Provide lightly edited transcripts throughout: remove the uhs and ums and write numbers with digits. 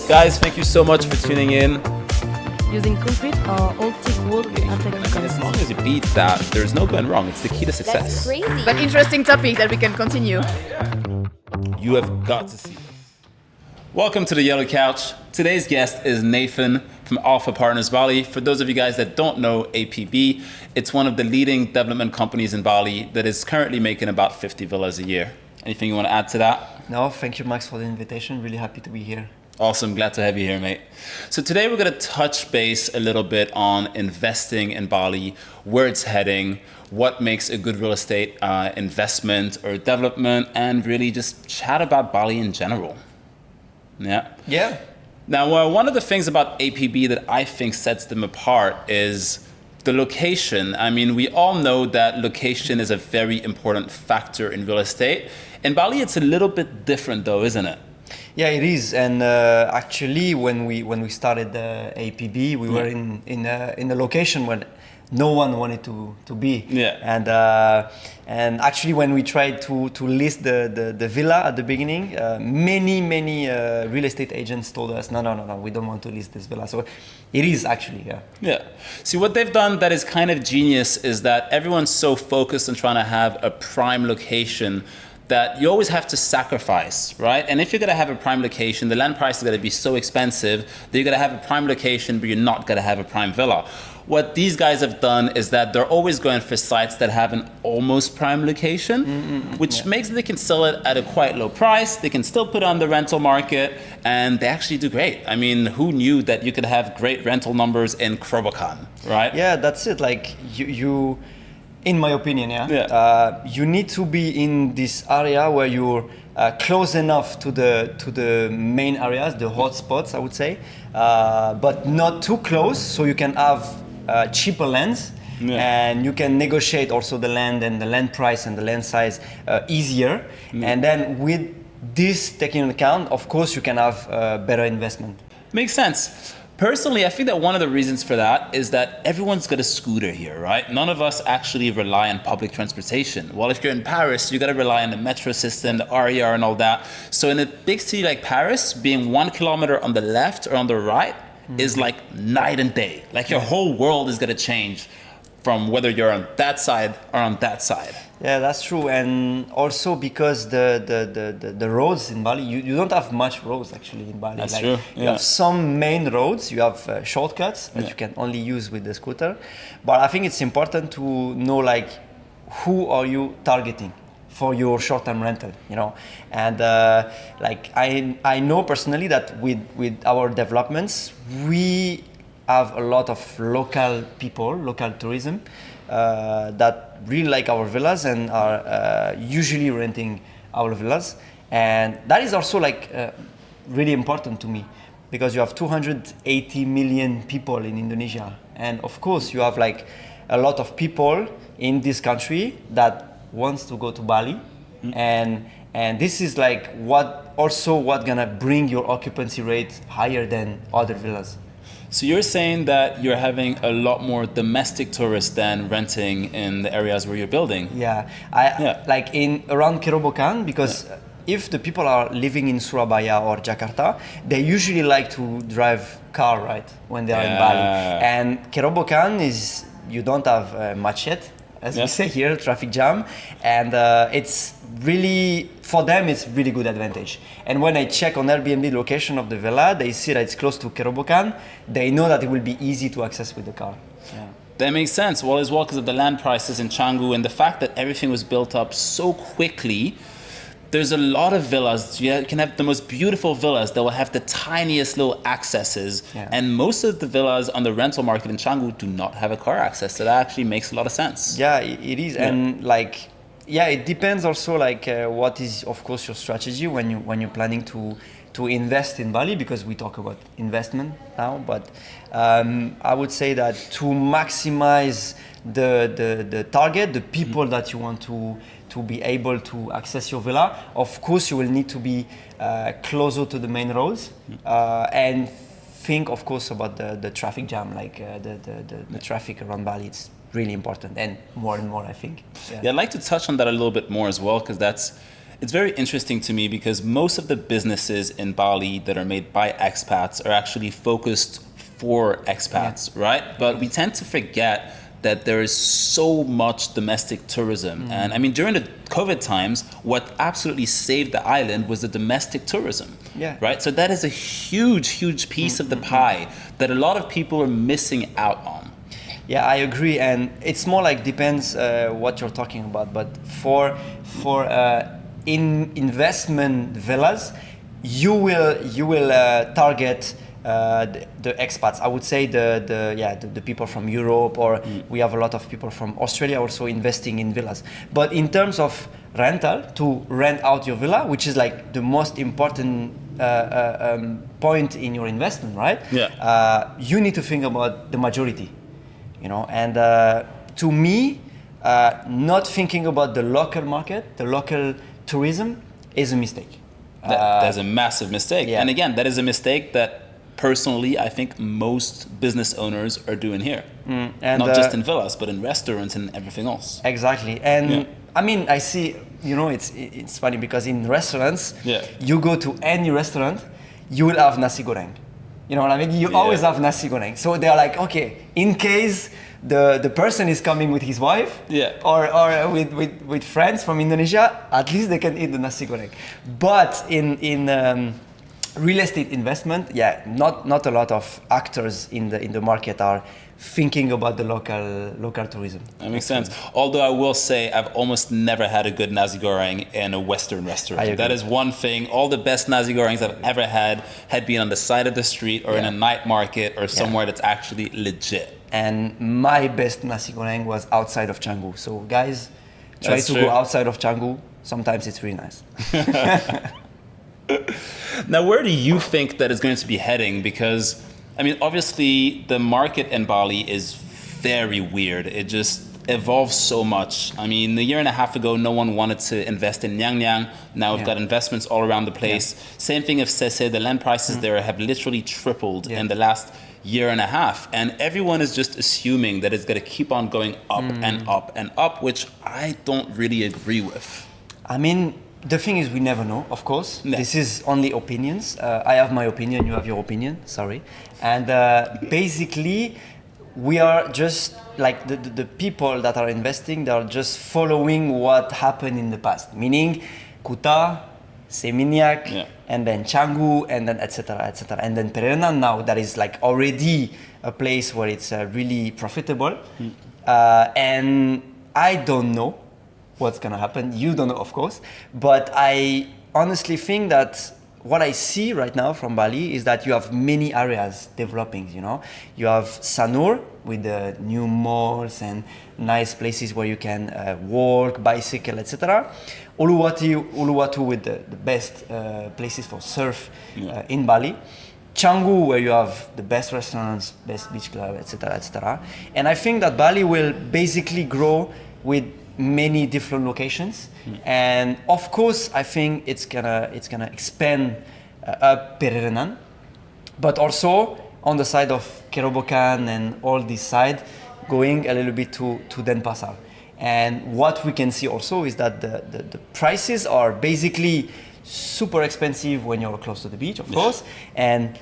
Guys, thank you so much for tuning in. Using concrete or old thick wood with As long as you beat that, there's no going wrong. It's the key to That's success. crazy. But interesting topic that we can continue. You have got to see this. Welcome to the Yellow Couch. Today's guest is Nathan from Alpha Partners Bali. For those of you guys that don't know APB, it's one of the leading development companies in Bali that is currently making about 50 villas a year. Anything you want to add to that? No, thank you, Max, for the invitation. Really happy to be here. Awesome, glad to have you here, mate. So today we're going to touch base a little bit on investing in Bali, where it's heading, what makes a good real estate investment or development, and really just chat about Bali in general. Yeah. Now, one of the things about APB that I think sets them apart is the location. I mean, we all know that location is a very important factor in real estate. In Bali, it's a little bit different though, isn't it? Yeah, it is. And actually, when we started APB, we were in a location where no one wanted to be. Yeah. And actually, when we tried to list the villa at the beginning, many real estate agents told us, no, we don't want to list this villa. So it is actually, yeah. Yeah. See, what they've done that is kind of genius is that everyone's so focused on trying to have a prime location that you always have to sacrifice, right? And if you're gonna have a prime location, the land price is gonna be so expensive that you're gonna have a prime location, but you're not gonna have a prime villa. What these guys have done is that they're always going for sites that have an almost prime location, which makes they can sell it at a quite low price. They can still put it on the rental market, and they actually do great. I mean, who knew that you could have great rental numbers in 𝐘𝐿, right? Yeah, that's it. Like you in my opinion, you need to be in this area where you're close enough to the main areas, the hot spots, I would say, but not too close, so you can have cheaper lands, and you can negotiate also the land and the land price and the land size easier. And then with this taking into account, of course, you can have better investment. Makes sense. Personally, I think that one of the reasons for that is that everyone's got a scooter here, right? None of us actually rely on public transportation. Well, if you're in Paris, you got to rely on the metro system, the RER and all that. So in a big city like Paris, being 1 kilometer on the left or on the right is like night and day. Like your whole world is going to change from whether you're on that side or on that side. Yeah, that's true. And also because the roads in Bali, you don't have much roads actually in Bali. That's true. You have some main roads, you have shortcuts that you can only use with the scooter. But I think it's important to know like who are you targeting for your short-term rental, you know? And like I know personally that with our developments, we have a lot of local people, local tourism, that really like our villas and are usually renting our villas. And that is also like really important to me because you have 280 million people in Indonesia. And of course you have like a lot of people in this country that wants to go to Bali. And this is like what gonna bring your occupancy rate higher than other villas. So you're saying that you're having a lot more domestic tourists than renting in the areas where you're building? Yeah, like in around 𝐘𝐿, because if the people are living in Surabaya or Jakarta, they usually like to drive car, right, when they are in Bali. And 𝐘𝐿 is, you don't have much yet, as we say here, traffic jam, and it's really, for them, it's really good advantage. And when I check on Airbnb location of the villa, they see that it's close to 𝐘𝐿, they know that it will be easy to access with the car. Yeah. That makes sense. Well, as well because of the land prices in Canggu and the fact that everything was built up so quickly. There's a lot of villas. You can have the most beautiful villas that will have the tiniest little accesses. Yeah. And most of the villas on the rental market in Canggu do not have a car access. So that actually makes a lot of sense. Yeah, it is. Yeah. And like, yeah, it depends also like what is, of course, your strategy when you're planning to invest in Bali, because we talk about investment now. But I would say that to maximize the target, the people that you want to be able to access your villa, of course you will need to be closer to the main roads and think, of course, about the traffic jam, like the traffic around Bali. It's really important, and more, I think. Yeah, I'd like to touch on that a little bit more as well, because It's very interesting to me because most of the businesses in Bali that are made by expats are actually focused for expats, right? But we tend to forget that there is so much domestic tourism. And I mean, during the COVID times, what absolutely saved the island was the domestic tourism, right? So that is a huge, huge piece of the pie that a lot of people are missing out on. Yeah, I agree, and it's more like depends what you're talking about. But for in investment villas, you will target the expats. I would say the people from Europe, or we have a lot of people from Australia also investing in villas. But in terms of rental, to rent out your villa, which is like the most important point in your investment, right? Yeah. You need to think about the majority. You know, and to me, not thinking about the local market, the local tourism, is a mistake. That's a massive mistake. Yeah. And again, that is a mistake that personally I think most business owners are doing here. And not just in villas, but in restaurants and everything else. Exactly. And I mean, I see, you know, it's funny because in restaurants, you go to any restaurant, you will have nasi goreng. You know what I mean? You always have nasi goreng. So they're like, okay, in case the person is coming with his wife or with friends from Indonesia, at least they can eat the nasi goreng. But in real estate investment, not a lot of actors in the market are thinking about the local tourism. That makes sense. Although I will say I've almost never had a good nasi goreng in a Western restaurant. That is one thing. All the best nasi gorengs I've ever had been on the side of the street or in a night market or somewhere that's actually legit. And my best nasi goreng was outside of Canggu. So guys, try to go outside of Canggu. Sometimes it's really nice. Now, where do you think that is going to be heading? Because I mean, obviously, the market in Bali is very weird. It just evolves so much. I mean, a year and a half ago, no one wanted to invest in Nyang Nyang. Now we've got investments all around the place. Same thing of 𝐶𝐶. The land prices there have literally tripled in the last year and a half. And everyone is just assuming that it's going to keep on going up and up and up, which I don't really agree with. I mean, the thing is, we never know, of course. This is only opinions. I have my opinion, you have your opinion, sorry. And basically, we are just like the people that are investing, they are just following what happened in the past. Meaning, Kuta, Seminyak, and then Canggu, and then etc. And then Pererenan now, that is like already a place where it's really profitable. And I don't know what's gonna happen. You don't know, of course, but I honestly think that what I see right now from Bali is that you have many areas developing, you know. You have Sanur with the new malls and nice places where you can walk, bicycle, etc. Uluwatu with the best places for surf in Bali. Canggu, where you have the best restaurants, best beach club, etc., etc. And I think that Bali will basically grow with many different locations, and of course I think it's gonna expand up Pererenan, but also on the side of Kerobokan and all this side, going a little bit to Denpasar. And what we can see also is that the prices are basically super expensive when you're close to the beach, of course, and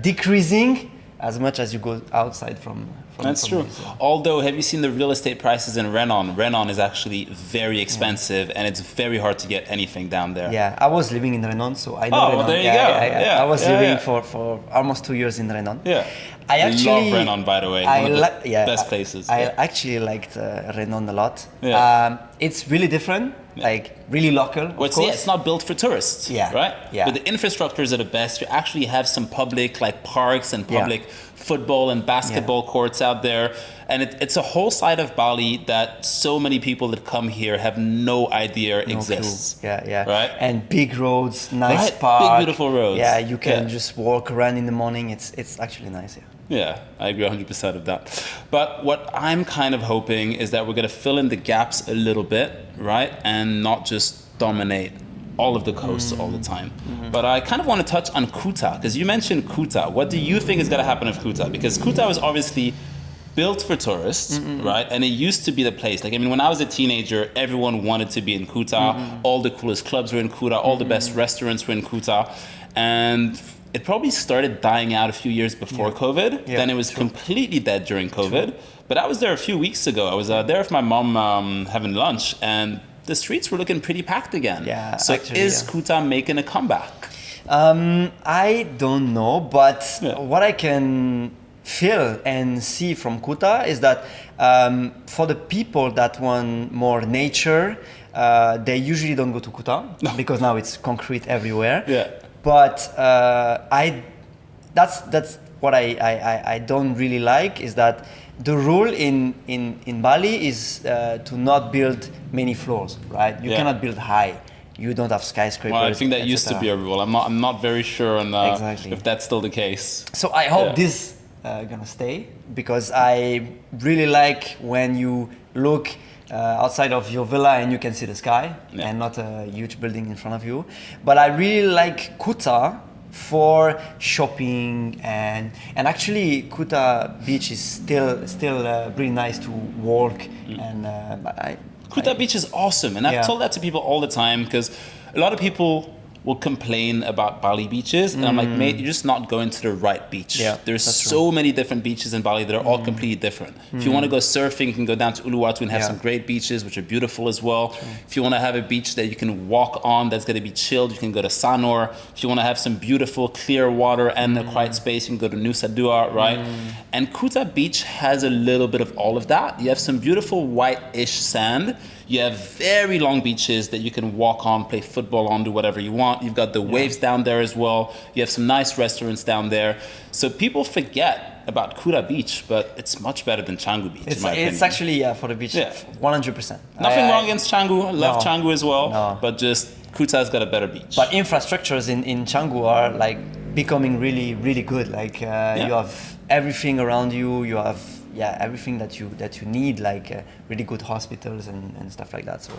decreasing as much as you go outside from That's true. Although, have you seen the real estate prices in Renon? Renon is actually very expensive, and it's very hard to get anything down there. Yeah, I was living in Renon, so I know Renon. Renon. Well, there you go. I was living for almost 2 years in Renon. Yeah. I actually love Renon, by the way. One of the best places. I actually liked Renon a lot. Yeah. It's really different, like really local. Of course. It's not built for tourists, right? Yeah. But the infrastructures are the best. You actually have some public, like parks and public football and basketball courts out there. And it's a whole side of Bali that so many people that come here have no idea exists. Clue. Yeah. Right? And big roads, nice park. Big, beautiful roads. Yeah, you can just walk around in the morning. It's actually nice, Yeah, I agree 100% of that. But what I'm kind of hoping is that we're going to fill in the gaps a little bit, right? And not just dominate all of the coasts all the time. But I kind of want to touch on Kuta, because you mentioned Kuta. What do you think is going to happen with Kuta? Because Kuta is obviously built for tourists, right? And it used to be the place. Like, I mean, when I was a teenager, everyone wanted to be in Kuta. All the coolest clubs were in Kuta. All the best restaurants were in Kuta. And it probably started dying out a few years before COVID. Then it was completely dead during COVID. But I was there a few weeks ago. I was there with my mom having lunch, and the streets were looking pretty packed again. So is Kuta making a comeback? I don't know, but what I can feel and see from Kuta is that for the people that want more nature, they usually don't go to Kuta because now it's concrete everywhere. But that's what I don't really like, is that the rule in Bali is to not build many floors, right? You cannot build high. You don't have skyscrapers. Well, I think that used to be a rule. I'm not very sure on if that's still the case. So I hope this gonna stay, because I really like when you look outside of your villa and you can see the sky and not a huge building in front of you. But I really like Kuta for shopping, and actually Kuta beach is still really nice to walk. And Kuta beach is awesome, and I've told that to people all the time, because a lot of people will complain about Bali beaches, and I'm like, mate, you're just not going to the right beach. There's so many different beaches in Bali that are all completely different. If you want to go surfing, you can go down to Uluwatu and have some great beaches, which are beautiful as well. If you want to have a beach that you can walk on that's going to be chilled, you can go to Sanur. If you want to have some beautiful clear water and a quiet space, you can go to Nusa Dua, right? And Kuta beach has a little bit of all of that. You have some beautiful white-ish sand. You have very long beaches that you can walk on, play football on, do whatever you want. You've got the waves down there as well. You have some nice restaurants down there. So people forget about Kuta Beach, but it's much better than Canggu Beach, in my opinion. It's actually, for the beach, 100%. Nothing wrong against Canggu. I love Canggu as well. But just Kuta's got a better beach. But infrastructures in Canggu are like becoming really, really good. Like you have everything around you. You have everything that you need, like really good hospitals and stuff like that. So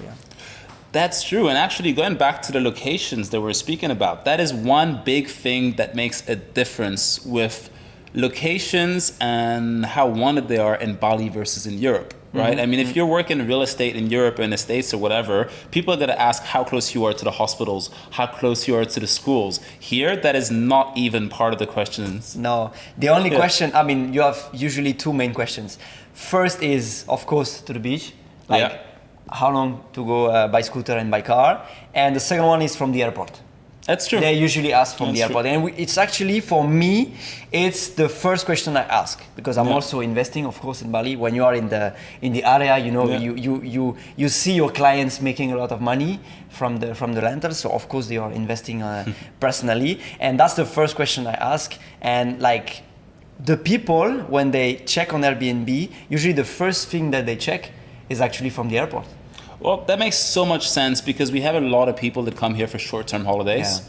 That's true. And actually, going back to the locations that we're speaking about, that is one big thing that makes a difference with locations and how wanted they are in Bali versus in Europe, right? I mean, if you're working in real estate in Europe or in the States or whatever, people are going to ask how close you are to the hospitals, how close you are to the schools. Here, that is not even part of the questions. No, the only question, I mean, you have usually two main questions. First is, of course, to the beach, like how long to go by scooter and by car. And the second one is from the airport. That's true. They usually ask from the airport. And it's actually, for me, it's the first question I ask, because I'm also investing, of course, in Bali. When you are in the area, you know, you see your clients making a lot of money from the rentals. So of course they are investing personally. And that's the first question I ask. And like the people, when they check on Airbnb, usually the first thing that they check is actually from the airport. Well, that makes so much sense, because we have a lot of people that come here for short-term holidays.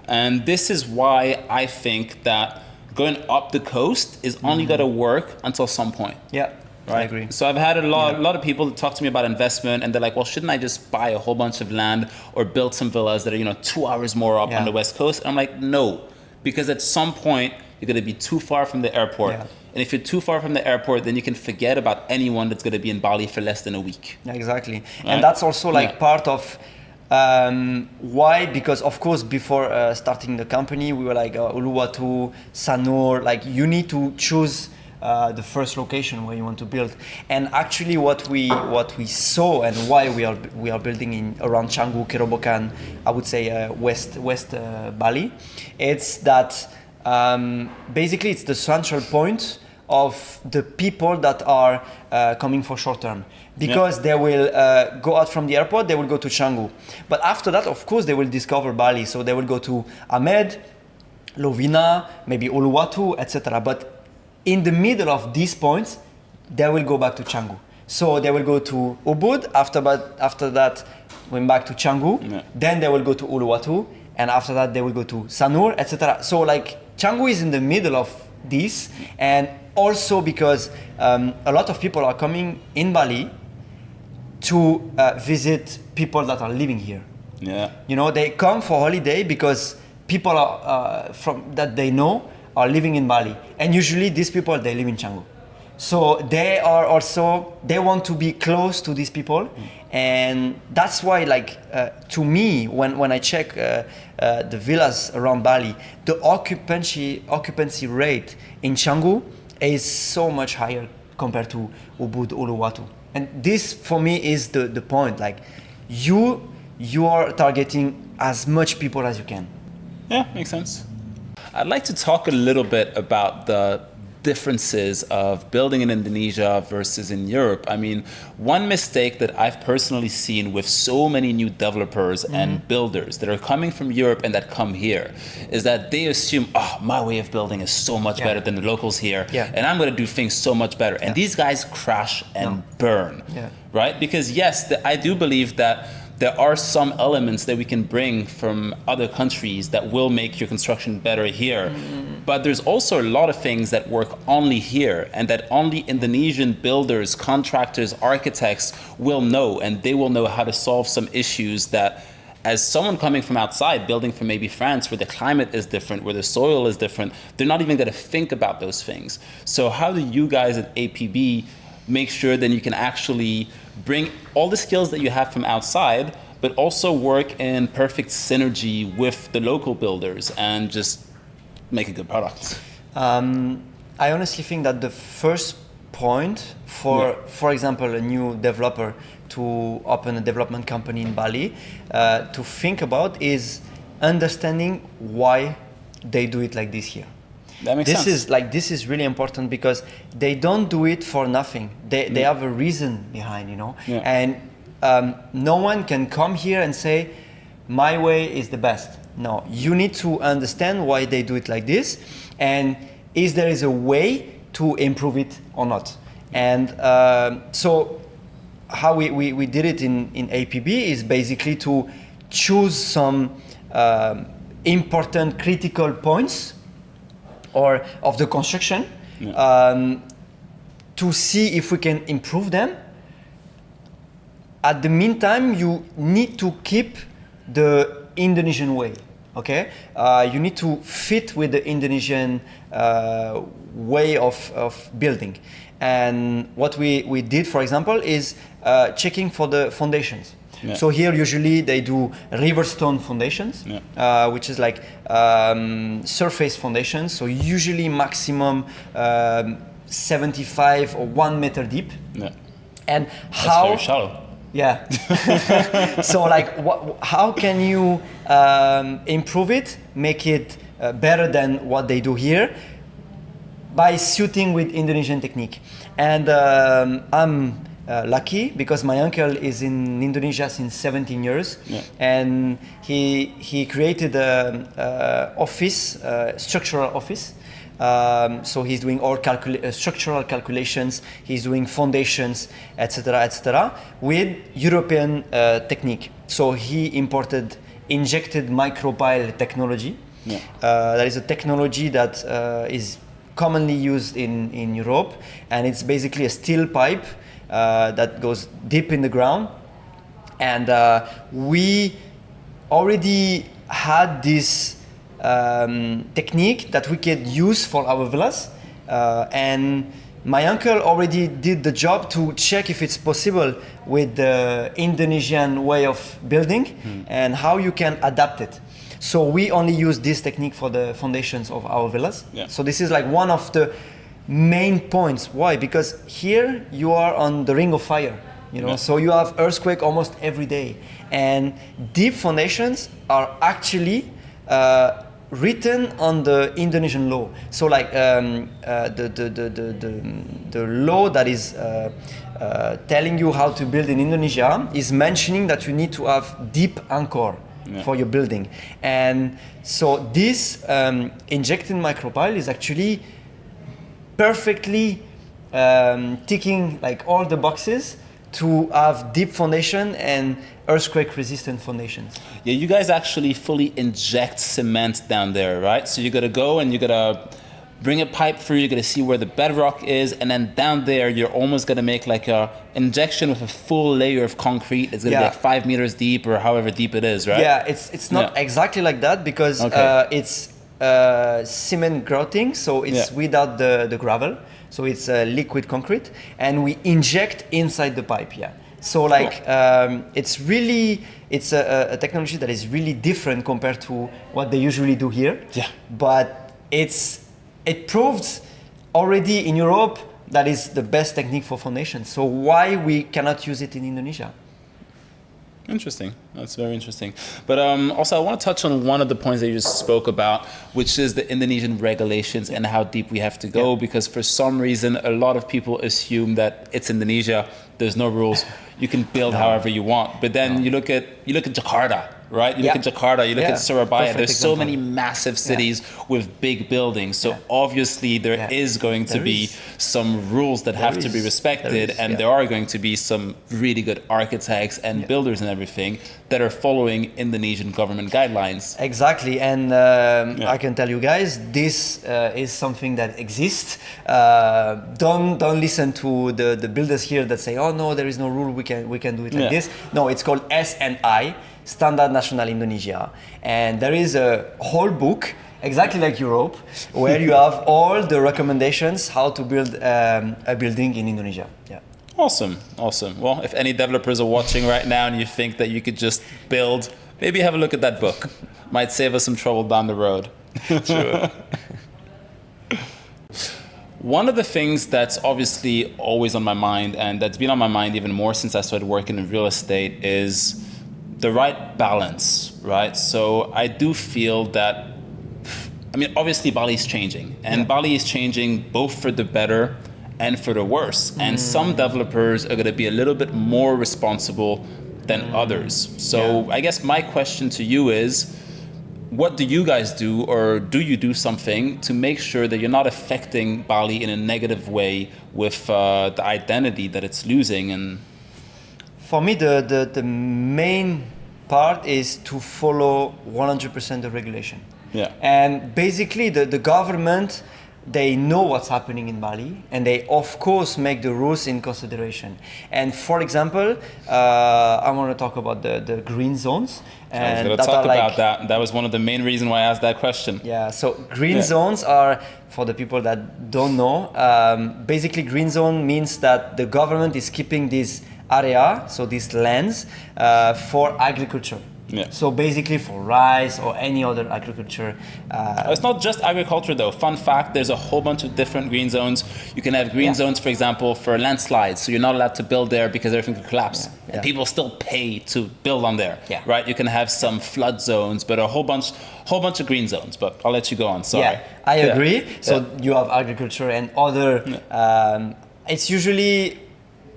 And this is why I think that going up the coast is only going to work until some point. Right? I agree. So I've had a lot of people talk to me about investment, and they're like, well, shouldn't I just buy a whole bunch of land or build some villas that are, 2 hours more up on the West Coast? And I'm like, no, because at some point you're going to be too far from the airport. And if you're too far from the airport, then you can forget about anyone that's going to be in Bali for less than a week. Exactly. Right? And that's also like part of why, because of course before starting the company, we were like Uluwatu, Sanur, like you need to choose the first location where you want to build. And actually what we saw and why we are building around Canggu, Kerobokan, I would say west Bali, it's that basically it's the central point of the people that are coming for short term, because they will go out from the airport, they will go to Canggu, but after that of course they will discover Bali, so they will go to Amed, Lovina, maybe Uluwatu, etc. But in the middle of these points they will go back to Canggu, so they will go to Ubud, after that went back to Canggu, then they will go to Uluwatu, and after that they will go to Sanur, etc. So like Canggu is in the middle of this, and also because a lot of people are coming in Bali to visit people that are living here. They come for holiday because people are from that they know are living in Bali, and usually these people, they live in Canggu. So they are also, they want to be close to these people. And that's why, like, to me, when I check the villas around Bali, the occupancy rate in Canggu is so much higher compared to Ubud, Uluwatu. And this, for me, is the point. Like, you are targeting as much people as you can. Yeah, makes sense. I'd like to talk a little bit about the differences of building in Indonesia versus in Europe. I mean, one mistake that I've personally seen with so many new developers and builders that are coming from Europe and that come here is that they assume, oh, my way of building is so much better than the locals here, and I'm going to do things so much better. And these guys crash and burn, right? Because yes, I do believe that there are some elements that we can bring from other countries that will make your construction better here. But there's also a lot of things that work only here and that only Indonesian builders, contractors, architects will know, and they will know how to solve some issues that, as someone coming from outside, building from maybe France, where the climate is different, where the soil is different, they're not even gonna think about those things. So how do you guys at APB make sure that you can actually bring all the skills that you have from outside, but also work in perfect synergy with the local builders and just make a good product? I honestly think that the first point for example, a new developer to open a development company in Bali, to think about is understanding why they do it like this here. That makes sense. This is really important because they don't do it for nothing. They have a reason behind, you know. And no one can come here and say, my way is the best. No, you need to understand why they do it like this, and is there is a way to improve it or not. And so how we did it in APB is basically to choose some important critical points or of the construction, to see if we can improve them. At the meantime, you need to keep the Indonesian way, okay? You need to fit with the Indonesian way of building. And what we did, for example, is checking for the foundations. So here usually they do river stone foundations, which is like surface foundations. So usually maximum 75 or 1 meter deep. And how? That's very shallow. Yeah. So like, how can you improve it, make it better than what they do here? By suiting with Indonesian technique. And I'm lucky because my uncle is in Indonesia since 17 years, and he created a office, structural office. So he's doing all structural calculations, he's doing foundations, etc., with European technique. So he imported injected micropile technology. That is a technology that is commonly used in Europe, and it's basically a steel pipe that goes deep in the ground. And we already had this technique that we could use for our villas, and my uncle already did the job to check if it's possible with the Indonesian way of building and how you can adapt it. So we only use this technique for the foundations of our villas. So this is like one of the main points. Why? Because here you are on the ring of fire, you know, so you have earthquake almost every day, and deep foundations are actually written on the Indonesian law. So like the law that is telling you how to build in Indonesia is mentioning that you need to have deep anchor for your building. And so this injected micropile is actually perfectly ticking like all the boxes to have deep foundation and earthquake resistant foundations. Yeah, you guys actually fully inject cement down there, right? So you gotta go and you gotta bring a pipe through, you gotta see where the bedrock is, and then down there you're almost gonna make like a injection with a full layer of concrete. It's gonna be like 5 meters deep or however deep it is, right? Yeah, it's not exactly like that because it's cement grouting, so it's without the gravel, so it's liquid concrete, and we inject inside the pipe. Yeah. So like it's a technology that is really different compared to what they usually do here. Yeah. But it proved already in Europe that is the best technique for foundation. So why we cannot use it in Indonesia? Interesting. That's very interesting. But also, I want to touch on one of the points that you just spoke about, which is the Indonesian regulations and how deep we have to go. Because for some reason, a lot of people assume that it's Indonesia. There's no rules. You can build however you want. But then you look at Jakarta. Right? You look at Jakarta, you look at Surabaya, there's so many massive cities with big buildings. So obviously there is going to be some rules that have to be respected, and there are going to be some really good architects and builders and everything that are following Indonesian government guidelines. Exactly, and I can tell you guys, this is something that exists. Don't listen to the builders here that say, oh no, there is no rule, we can do it like this. No, it's called S&I. Standard National Indonesia, and there is a whole book exactly like Europe where you have all the recommendations how to build a building in Indonesia. Yeah. Awesome. Well, if any developers are watching right now and you think that you could just build, maybe have a look at that book. Might save us some trouble down the road. Sure. One of the things that's obviously always on my mind, and that's been on my mind even more since I started working in real estate, is the right balance, right? So I do feel that, I mean, obviously Bali is changing, and Bali is changing both for the better and for the worse. And some developers are going to be a little bit more responsible than others. So I guess my question to you is, what do you guys do, or do you do something to make sure that you're not affecting Bali in a negative way with the identity that it's losing? And for me, the main part is to follow 100% the regulation. Yeah. And basically, the government, they know what's happening in Bali, and they of course make the rules in consideration. And for example, I want to talk about the green zones. And I was going to talk about that. That was one of the main reasons why I asked that question. Yeah, so green zones are, for the people that don't know, basically green zone means that the government is keeping this area, so these lands, for agriculture. Yeah. So basically for rice or any other agriculture. It's not just agriculture though. Fun fact, there's a whole bunch of different green zones. You can have green zones, for example, for landslides. So you're not allowed to build there because everything could collapse. And people still pay to build on there. Yeah. Right? You can have some flood zones, but a whole bunch of green zones. But I'll let you go on, sorry. Yeah, I agree. So you have agriculture and other, it's usually,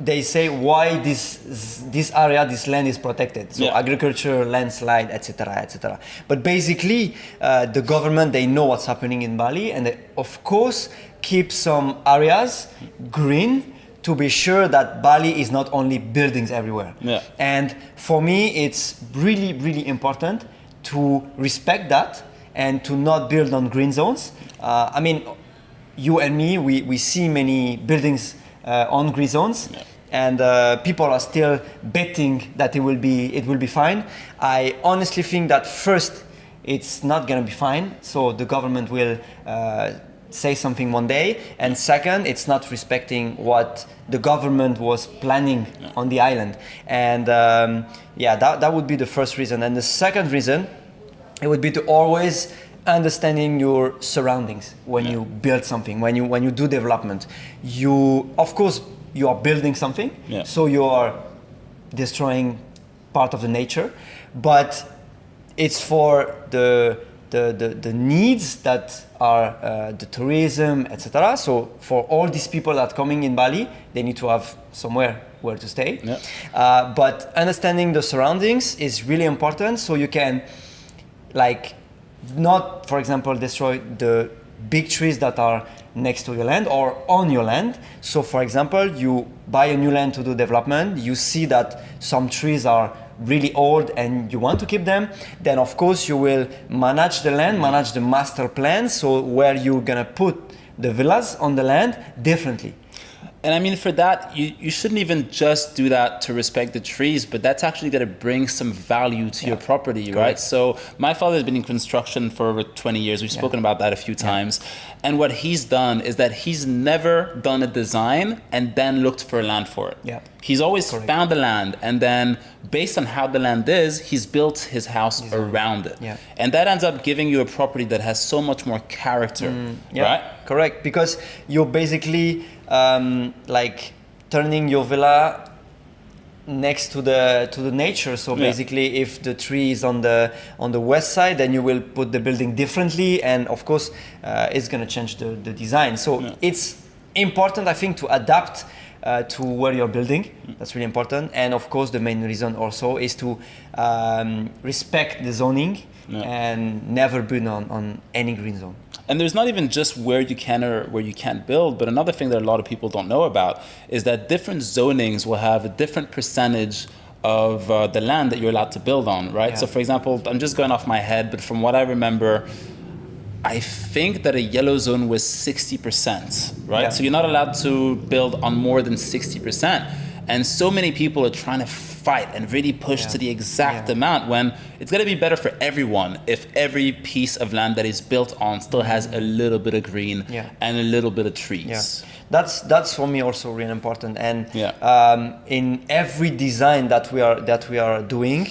they say why this area, this land is protected. So agriculture, landslide, etc., etc. But basically, the government, they know what's happening in Bali, and they, of course, keep some areas green to be sure that Bali is not only buildings everywhere. Yeah. And for me, it's really, really important to respect that and to not build on green zones. I mean, you and me, we see many buildings on green zones. Yeah. And people are still betting that it will be fine. I honestly think that first, it's not going to be fine. So the government will say something one day, and second, it's not respecting what the government was planning on the island. And that would be the first reason. And the second reason, it would be to always understanding your surroundings when you build something, when you do development. You, of course, you are building something, so you are destroying part of the nature, but it's for the needs that are the tourism, etc. So for all these people that are coming in Bali, they need to have somewhere where to stay. Yeah. But understanding the surroundings is really important, so you can, like, not, for example, destroy the big trees that are next to your land or on your land. So for example, you buy a new land to do development, you see that some trees are really old and you want to keep them, then of course you will manage the land, manage the master plan, so where you're gonna put the villas on the land differently. And I mean, for that, you shouldn't even just do that to respect the trees, but that's actually going to bring some value to your property, right? So my father's been in construction for over 20 years. We've spoken about that a few times. And what he's done is that he's never done a design and then looked for land for it. Yeah. He's always found the land, and then based on how the land is, he's built his house around it. Yeah. And that ends up giving you a property that has so much more character, right? Correct, because you're basically like turning your villa next to the nature. So basically, if the tree is on the west side, then you will put the building differently, and of course, it's gonna change the design. So it's important, I think, to adapt to where you're building. That's really important. And of course, the main reason also is to respect the zoning and never build on any green zone. And there's not even just where you can or where you can't build, but another thing that a lot of people don't know about is that different zonings will have a different percentage of the land that you're allowed to build on, right? So for example, I'm just going off my head, but from what I remember, I think that a yellow zone was 60%, right? So you're not allowed to build on more than 60%. And so many people are trying to fight and really push to the exact amount, when it's going to be better for everyone if every piece of land that is built on still has a little bit of green and a little bit of trees. That's for me also really important. And in every design that we are doing,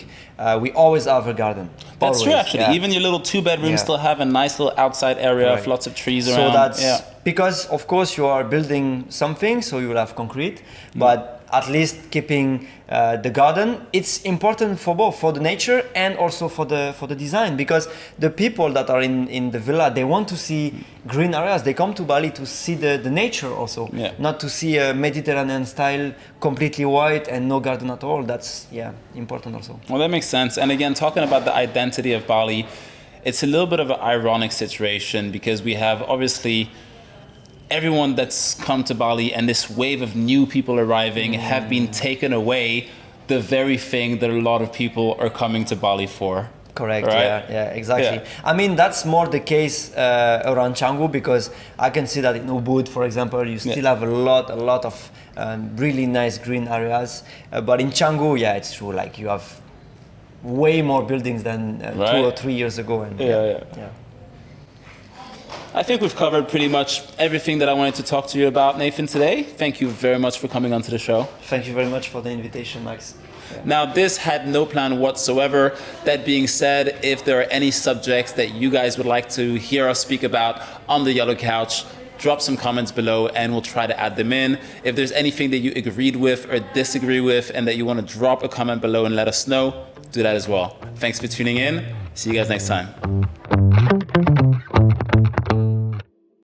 we always have a garden. That's true, actually. Even your little 2-bedrooms still have a nice little outside area with lots of trees around. So that's because, of course, you are building something, so you will have concrete, but at least keeping the garden, it's important for both, for the nature and also for the design, because the people that are in the villa, they want to see green areas. They come to Bali to see the nature also, not to see a Mediterranean style, completely white and no garden at all. That's important also. Well, that makes sense. And again, talking about the identity of Bali, it's a little bit of an ironic situation, because we have obviously everyone that's come to Bali and this wave of new people arriving have been taken away the very thing that a lot of people are coming to Bali for. Correct, right? Exactly. I mean, that's more the case around Canggu, because I can see that in Ubud, for example, you still have a lot of really nice green areas. But in Canggu, it's true, like you have way more buildings than 2 or 3 years ago. And I think we've covered pretty much everything that I wanted to talk to you about, Nathan, today. Thank you very much for coming onto the show. Thank you very much for the invitation, Max. Now, this had no plan whatsoever. That being said, if there are any subjects that you guys would like to hear us speak about on the Yellow Couch, drop some comments below and we'll try to add them in. If there's anything that you agreed with or disagree with and that you want to drop a comment below and let us know, do that as well. Thanks for tuning in. See you guys next time.